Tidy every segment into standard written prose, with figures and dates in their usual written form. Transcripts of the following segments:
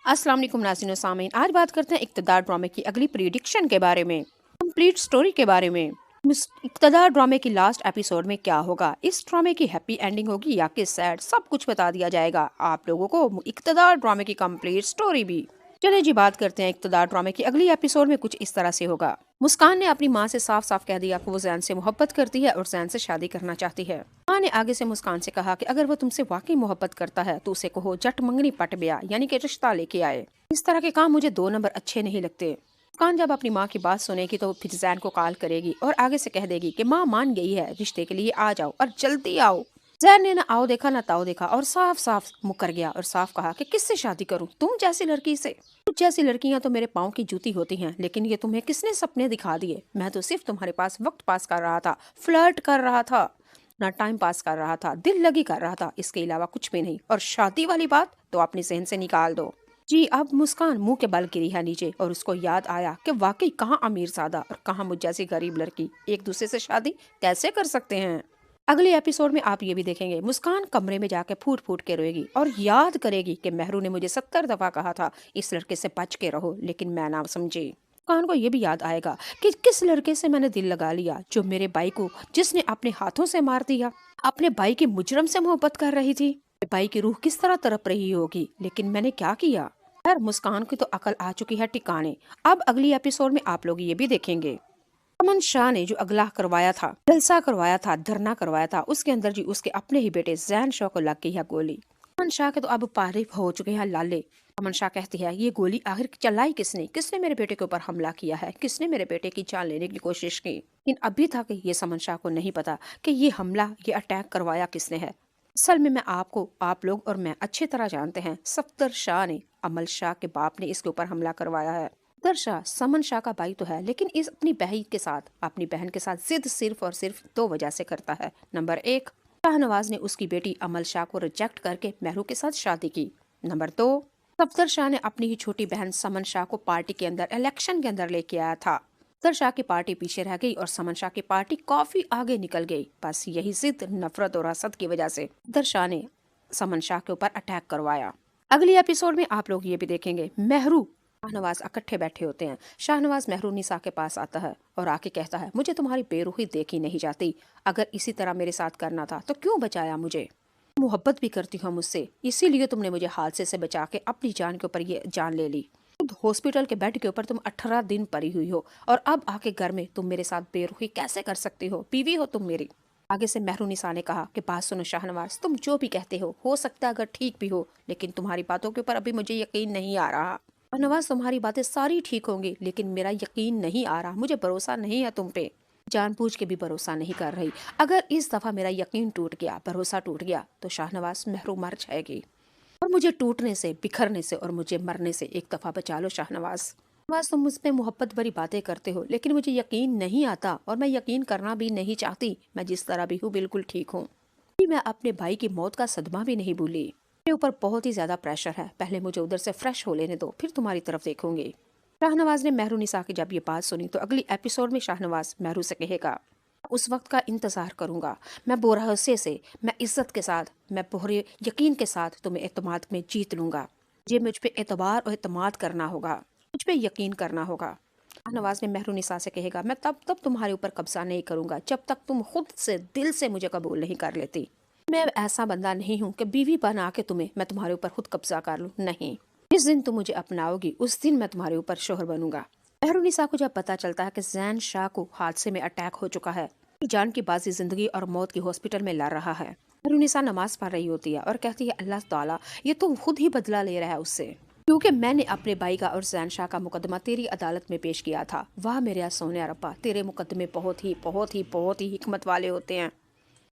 अस्सलाम वालेकुम नाज़रीन व सामीन। आज बात करते हैं इक़्तिदार ड्रामे की अगली प्रेडिक्शन के बारे में, कंप्लीट स्टोरी के बारे में। इक़्तिदार ड्रामे की लास्ट एपिसोड में क्या होगा, इस ड्रामे की हैप्पी एंडिंग होगी या कि सैड, सब कुछ बता दिया जाएगा आप लोगों को इक़्तिदार ड्रामे की कंप्लीट स्टोरी भी। चलिए जी बात करते हैं इक़्तिदार ड्रामे की अगली एपिसोड में कुछ इस तरह से होगा। मुस्कान ने अपनी माँ से साफ साफ कह दिया कि वो जैन से मोहब्बत करती है और जैन से शादी करना चाहती है। माँ ने आगे से मुस्कान से कहा कि अगर वो तुमसे वाकई मोहब्बत करता है तो उसे कहो जट मंगनी पट ब्याह यानी कि रिश्ता लेके आए। इस तरह के काम मुझे 2 नंबर अच्छे नहीं लगते। मुस्कान जब अपनी माँ की बात सुनेगी तो फिर जैन को कॉल करेगी और आगे से कह देगी कि माँ मान गई है, रिश्ते के लिए आ जाओ और जल्दी आओ। जैन ने ना आओ देखा ना ताओ देखा और साफ साफ मुकर गया और साफ कहा कि किससे शादी करूं, तुम जैसी लड़की से। कुछ जैसी लड़कियां तो मेरे पाँव की जूती होती हैं, लेकिन ये तुम्हें किसने सपने दिखा दिए। मैं तो सिर्फ तुम्हारे पास वक्त पास कर रहा था, फ्लर्ट कर रहा था, ना टाइम पास कर रहा था, दिल लगी कर रहा था, इसके अलावा कुछ भी नहीं। और शादी वाली बात तो अपने जहन से निकाल दो। जी अब मुस्कान मुंह के बल गिरी है नीचे और उसको याद आया कि वाकई कहाँ अमीर ज़ादा और कहाँ मुझ जैसी गरीब लड़की एक दूसरे से शादी कैसे कर सकते हैं। अगले एपिसोड में आप ये भी देखेंगे मुस्कान कमरे में जाके फूट फूट के रोएगी और याद करेगी कि मेहरू ने मुझे 70 दफा कहा था इस लड़के से बच के रहो, लेकिन मैं ना समझी। मुस्कान को ये भी याद आएगा कि किस लड़के से मैंने दिल लगा लिया, जो मेरे भाई को जिसने अपने हाथों से मार दिया। अपने भाई की मुजरम से मोहब्बत कर रही थी। भाई की रूह किस तरह तड़प रही होगी, लेकिन मैंने क्या किया। यार मुस्कान की तो अकल आ चुकी है ठिकाने। अब अगली एपिसोड में आप लोग ये भी देखेंगे अमन शाह ने जो अगला करवाया था, जलसा करवाया था, धरना करवाया था, उसके अंदर जी उसके अपने ही बेटे जैन शाह को लग गई है गोली। अमन शाह के तो अब पारे हो चुके हैं लाले। अमन शाह कहती है ये गोली आखिर चलाई किसने, किसने मेरे बेटे के ऊपर हमला किया है, किसने मेरे बेटे की जान लेने की कोशिश की। लेकिन अभी तक ये अमन शाह को नहीं पता कि ये हमला, ये अटैक करवाया किसने है। असल में मैं आपको, आप लोग और मैं अच्छी तरह जानते हैं, सफ्दर शाह ने, अमल शाह के बाप ने इसके ऊपर हमला करवाया है। सफ्दर शाह समन शाह का भाई तो है, लेकिन इस अपनी बहन के साथ, अपनी बहन के साथ जिद सिर्फ और सिर्फ 2 वजह से करता है। नंबर 1, शाहनवाज ने उसकी बेटी अमल शाह को रिजेक्ट करके मेहरू के साथ शादी की। नंबर 2, सफ्दर शाह ने अपनी ही छोटी बहन समन शाह को पार्टी के अंदर, इलेक्शन के अंदर लेके आया था। सफ्दर शाह की पार्टी पीछे रह गई और समन शाह की पार्टी काफी आगे निकल गई। बस यही जिद, नफरत और हसद की वजह से सफ्दर शाह ने समन शाह के ऊपर अटैक करवाया। अगली एपिसोड में आप लोग ये भी देखेंगे मेहरू शाहनवाज इकट्ठे बैठे होते हैं। शाहनवाज मेहरू निसा के पास आता है और आके कहता है मुझे तुम्हारी बेरुखी देखी नहीं जाती, अगर इसी तरह मेरे साथ करना था तो क्यों बचाया मुझे। मोहब्बत भी करती हो मुझसे, इसीलिए तुमने मुझे हादसे से बचा के अपनी जान के ऊपर ये जान ले ली। हॉस्पिटल के बेड के ऊपर तुम 18 दिन पड़ी हुई हो और अब आके घर में तुम मेरे साथ बेरुखी कैसे कर सकती हो, बीवी हो तुम मेरी। आगे से मेहरू निसा ने कहा कि बात सुनो शाहनवाज, तुम जो भी कहते हो सकता है अगर ठीक भी हो, लेकिन तुम्हारी बातों के ऊपर अभी मुझे यकीन नहीं आ रहा। शाहनवाज तुम्हारी बातें सारी ठीक होंगी, लेकिन मेरा यकीन नहीं आ रहा, मुझे भरोसा नहीं है तुम पे, जानबूझ के भी भरोसा नहीं कर रही। अगर इस दफा मेरा यकीन टूट गया, भरोसा टूट गया, तो शाहनवाज मेहरू मर जाएगी। और मुझे टूटने से, बिखरने से और मुझे मरने से एक दफा बचा लो शाहनवाज। शाहनवाज तुम मुझ पे मोहब्बत भरी बातें करते हो, लेकिन मुझे यकीन नहीं आता और मैं यकीन करना भी नहीं चाहती। मैं जिस तरह भी हूँ बिल्कुल ठीक हूँ। मैं अपने भाई की मौत का सदमा भी नहीं भूली। मेरे ऊपर बहुत ही ज्यादा प्रेशर है, पहले मुझे उधर से फ्रेश हो लेने दो, फिर तुम्हारी तरफ देखूंगी। शाहनवाज ने मेहरू निसा की जब ये बात सुनी तो अगली एपिसोड में शाहनवाज मेहरू से कहेगा उस वक्त का इंतजार करूंगा, मैं भरोसे से, मैं इज्जत के साथ, मैं पूरे यकीन के साथ तुम्हें एतमाद में जीत लूंगा। मुझे मुझ पे एतबार और एतमाद करना होगा, मुझ पे यकीन करना होगा। शाहनवाज ने मेहरू निसा से कहेगा मैं तब तक तुम्हारे ऊपर कब्जा नहीं करूंगा जब तक तुम खुद से दिल से मुझे कबूल नहीं कर लेती। मैं ऐसा बंदा नहीं हूँ कि बीवी बना के मैं तुम्हारे ऊपर खुद कब्जा कर लूँ, नहीं। जिस दिन तुम मुझे अपनाओगी उस दिन मैं तुम्हारे ऊपर शोहर बनूंगा। मेहरू निसा को जब पता चलता है कि जैन शाह को हादसे में अटैक हो चुका है, जान की बाजी जिंदगी और मौत की हॉस्पिटल में लड़ रहा है, मेहरू निसा नमाज पढ़ रही होती है और कहती है अल्लाह ताला ये तो खुद ही बदला ले रहा है उससे, क्योंकि मैंने अपने भाई का और जैन शाह का मुकदमा तेरी अदालत में पेश किया था। वाह मेरे सोने रब्बा, तेरे मुकदमे बहुत ही बहुत ही बहुत ही हिकमत वाले होते हैं।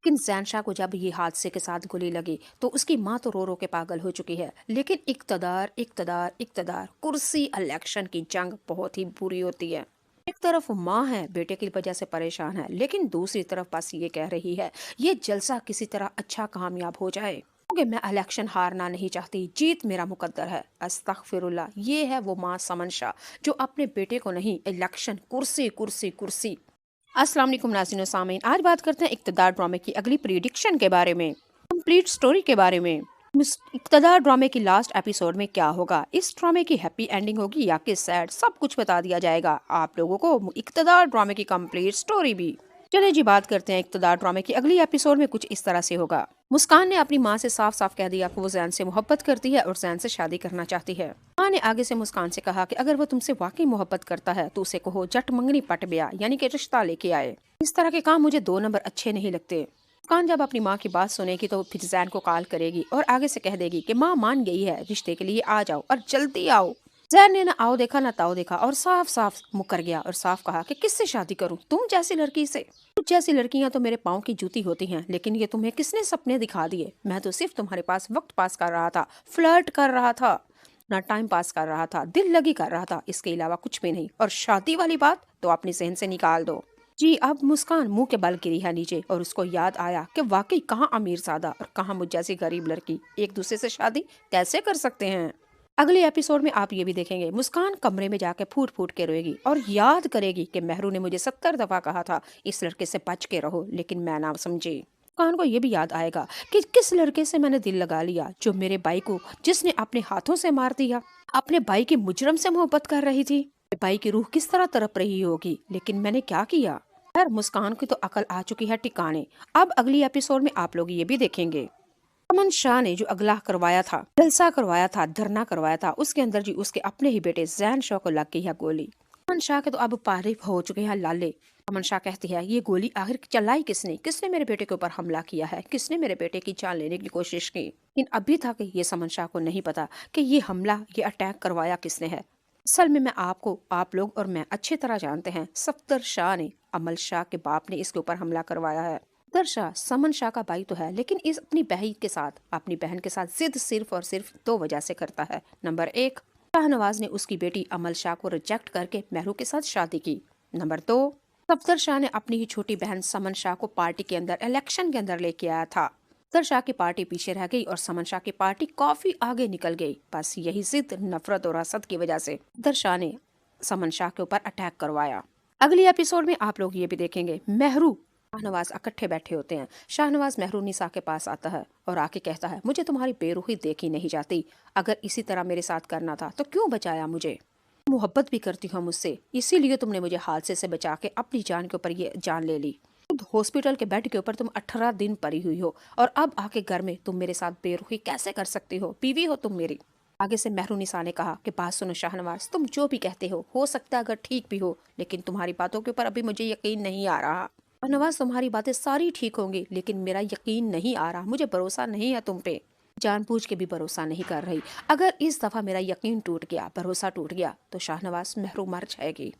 लेकिन जैन शाह को जब ये हादसे के साथ गोली लगी तो उसकी माँ तो रो रो के पागल हो चुकी है, लेकिन इक्तदार इक्तदार इक्तदार, कुर्सी, इलेक्शन की जंग बहुत ही बुरी होती है। एक तरफ माँ है बेटे की वजह से परेशान है, लेकिन दूसरी तरफ बस ये कह रही है ये जलसा किसी तरह अच्छा कामयाब हो जाए, क्योंकि मैं इलेक्शन हारना नहीं चाहती, जीत मेरा मुकद्दर है। अस्तगफिरुल्लाह, ये है वो माँ समन शाह जो अपने बेटे को नहीं, इलेक्शन, कुर्सी कुर्सी कुर्सी। अस्सलाम वालेकुम नाज़रीन व सामीन, आज बात करते हैं इक़्तिदार ड्रामे की अगली प्रेडिक्शन के बारे में, कंप्लीट स्टोरी के बारे में। इक़्तिदार ड्रामे की लास्ट एपिसोड में क्या होगा, इस ड्रामे की हैप्पी एंडिंग होगी या कि सैड, सब कुछ बता दिया जाएगा आप लोगों को इक़्तिदार ड्रामे की कंप्लीट स्टोरी भी। चलिए जी बात करते हैं इक़्तिदार ड्रामे की अगली एपिसोड में कुछ इस तरह से होगा। मुस्कान ने अपनी माँ से साफ साफ कह दिया कि वो जैन से मोहब्बत करती है और जैन से शादी करना चाहती है। माँ ने आगे से मुस्कान से कहा कि अगर वो तुमसे वाकई मोहब्बत करता है तो उसे कहो जट मंगनी पट ब्याह, यानी कि रिश्ता लेके आए। इस तरह के काम मुझे 2 नंबर अच्छे नहीं लगते। मुस्कान जब अपनी माँ की बात सुनेगी तो फिर जैन को कॉल करेगी और आगे से कह देगी कि माँ मान गई है, रिश्ते के लिए आ जाओ और जल्दी आओ। जैन ने ना आओ देखा ना ताओ देखा और साफ साफ मुकर गया और साफ कहा कि किससे शादी करूं, तुम जैसी लड़की से। तुम जैसी लड़कियां तो मेरे पाँव की जूती होती हैं, लेकिन ये तुम्हें किसने सपने दिखा दिए। मैं तो सिर्फ तुम्हारे पास वक्त पास कर रहा था, फ्लर्ट कर रहा था, ना टाइम पास कर रहा था, दिल लगी कर रहा था, इसके अलावा कुछ भी नहीं। और शादी वाली बात तो अपनी सहन से निकाल दो। जी अब मुस्कान मुंह के बल गिरी है नीचे और उसको याद आया कि वाकई कहाँ अमीर ज़्यादा और कहाँ मुझ जैसी गरीब लड़की एक दूसरे से शादी कैसे कर सकते हैं। अगले एपिसोड में आप ये भी देखेंगे मुस्कान कमरे में जाके फूट फूट के रोएगी और याद करेगी कि मेहरू ने मुझे 70 दफा कहा था इस लड़के से बच के रहो, लेकिन मैं ना समझी। मुस्कान को ये भी याद आएगा कि किस लड़के से मैंने दिल लगा लिया, जो मेरे भाई को जिसने अपने हाथों से मार दिया। अपने भाई की मुजरम से मोहब्बत कर रही थी। भाई की रूह किस तरह तड़प रही होगी, लेकिन मैंने क्या किया। खैर मुस्कान की तो अकल आ चुकी है ठिकाने। अब अगली एपिसोड में आप लोग ये भी देखेंगे अमन शाह ने जो अगला करवाया था, जलसा करवाया था, धरना करवाया था, उसके अंदर जी उसके अपने ही बेटे जैन शाह को लग गई है गोली। अमन शाह के तो अब पारे हो चुके हैं लाले। अमन शाह कहती है ये गोली आखिर चलाई किसने, किसने मेरे बेटे के ऊपर हमला किया है, किसने मेरे बेटे की जान लेने की कोशिश की। लेकिन अभी तक ये अमन शाह को नहीं पता कि ये हमला, ये अटैक करवाया किसने है। असल में मैं आपको, आप लोग और मैं अच्छी तरह जानते हैं, सफ्दर शाह ने, अमल शाह के बाप ने इसके ऊपर हमला करवाया है। सफ्दर शाह समन शाह का भाई तो है, लेकिन इस अपनी बहन के साथ जिद सिर्फ और सिर्फ 2 वजह से करता है। नंबर 1, शाहनवाज ने उसकी बेटी अमल शाह को रिजेक्ट करके मेहरू के साथ शादी की। नंबर 2, सफ्दर शाह ने अपनी ही छोटी बहन समन शाह को पार्टी के अंदर, इलेक्शन के अंदर लेके आया था। सफ्दर शाह की पार्टी पीछे रह गई और समन शाह की पार्टी काफी आगे निकल गई। बस यही जिद, नफरत और हसद की वजह से सफ्दर शाह ने समन शाह के ऊपर अटैक करवाया। अगली एपिसोड में आप लोग ये भी देखेंगे मेहरू शाहनवाज इकट्ठे बैठे होते हैं। शाहनवाज मेहरू निसा के पास आता है और आके कहता है मुझे तुम्हारी बेरुखी देखी नहीं जाती, अगर इसी तरह मेरे साथ करना था तो क्यों बचाया मुझे। मोहब्बत भी करती हो मुझसे, इसीलिए तुमने मुझे हादसे से बचा के अपनी जान के ऊपर ये जान ले ली। हॉस्पिटल के बेड के ऊपर तुम 18 दिन पड़ी हुई हो और अब आके घर में तुम मेरे साथ बेरुखी कैसे कर सकती हो, बीवी हो तुम मेरी। आगे से मेहरू निसा ने कहा कि बात सुनो शाहनवाज, तुम जो भी कहते हो सकता है अगर ठीक भी हो, लेकिन तुम्हारी बातों के ऊपर अभी मुझे यकीन नहीं आ रहा। शाहनवाज तुम्हारी बातें सारी ठीक होंगी, लेकिन मेरा यकीन नहीं आ रहा, मुझे भरोसा नहीं है तुम पे, जानबूझ के भी भरोसा नहीं कर रही। अगर इस दफा मेरा यकीन टूट गया, भरोसा टूट गया तो शाहनवाज मेहरू मर जाएगी।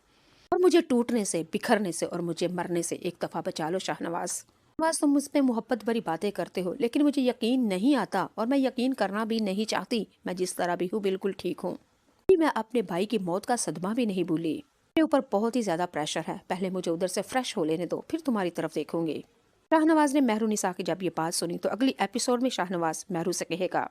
और मुझे टूटने से, बिखरने से और मुझे मरने से एक दफा बचा लो शाहनवाज। बस तुम मुझ पे मोहब्बत भरी बातें करते हो, लेकिन मुझे यकीन नहीं आता और मैं यकीन करना भी नहीं चाहती। मैं जिस तरह भी हूँ बिल्कुल ठीक हूँ। मैं अपने भाई की मौत का सदमा भी नहीं भूली। मेरे ऊपर बहुत ही ज्यादा प्रेशर है, पहले मुझे उधर से फ्रेश हो लेने दो, फिर तुम्हारी तरफ देखूंगी। शाहनवाज ने मेहरू निसा की जब ये बात सुनी तो अगली एपिसोड में शाहनवाज मेहरू से कहेगा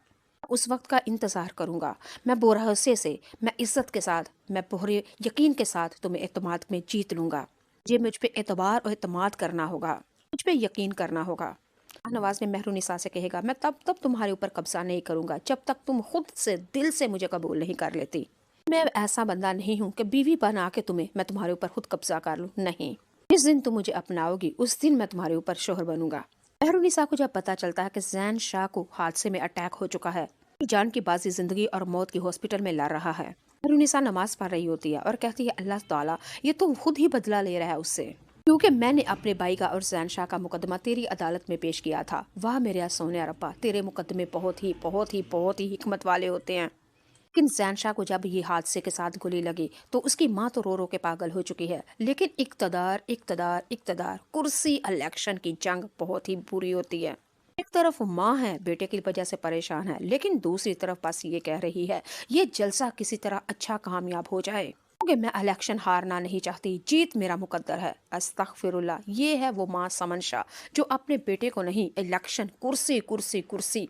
उस वक्त का इंतजार करूंगा, मैं भरोसे से, मैं इज्जत के साथ, मैं पूरे यकीन के साथ तुम्हें एतमाद में जीत लूंगा। ये मुझ पे एतबार और एतमाद करना होगा, मुझ पे यकीन करना होगा। शाहनवाज ने मेहरू निसा से कहेगा मैं तब तुम्हारे ऊपर कब्जा नहीं करूंगा जब तक तुम खुद से दिल से मुझे कबूल नहीं कर लेती। मैं ऐसा बंदा नहीं हूँ कि बीवी बना के मैं तुम्हारे ऊपर खुद कब्जा कर लूँ, नहीं। जिस दिन तुम मुझे अपनाओगी उस दिन मैं तुम्हारे ऊपर शोहर बनूंगा। मेहरू निसा को जब पता चलता है कि जैन शाह को हादसे में अटैक हो चुका है, जान की बाजी जिंदगी और मौत की हॉस्पिटल में लड़ रहा है, मेहरू निसा नमाज पढ़ रही होती है और कहती है अल्लाह ताला ये तो खुद ही बदला ले रहा है उससे, क्योंकि मैंने अपने भाई का और जैन शाह का मुकदमा तेरी अदालत में पेश किया था। वाह मेरे सोने रब्बा, तेरे मुकदमे बहुत ही हिकमत वाले होते हैं। लेकिन जैन शाह को जब ये हादसे के साथ गोली लगी तो उसकी माँ तो रो रो के पागल हो चुकी है, लेकिन इक़्तिदार इक़्तिदार इक़्तिदार, कुर्सी, इलेक्शन की जंग बहुत ही बुरी होती है। एक तरफ माँ है बेटे की वजह से परेशान है, लेकिन दूसरी तरफ बस ये कह रही है ये जलसा किसी तरह अच्छा कामयाब हो जाए, क्योंकि मैं इलेक्शन हारना नहीं चाहती, जीत मेरा मुकद्दर है। अस्तगफिरुल्लाह, ये है वो माँ समन शाह जो अपने बेटे को नहीं, इलेक्शन, कुर्सी कुर्सी कुर्सी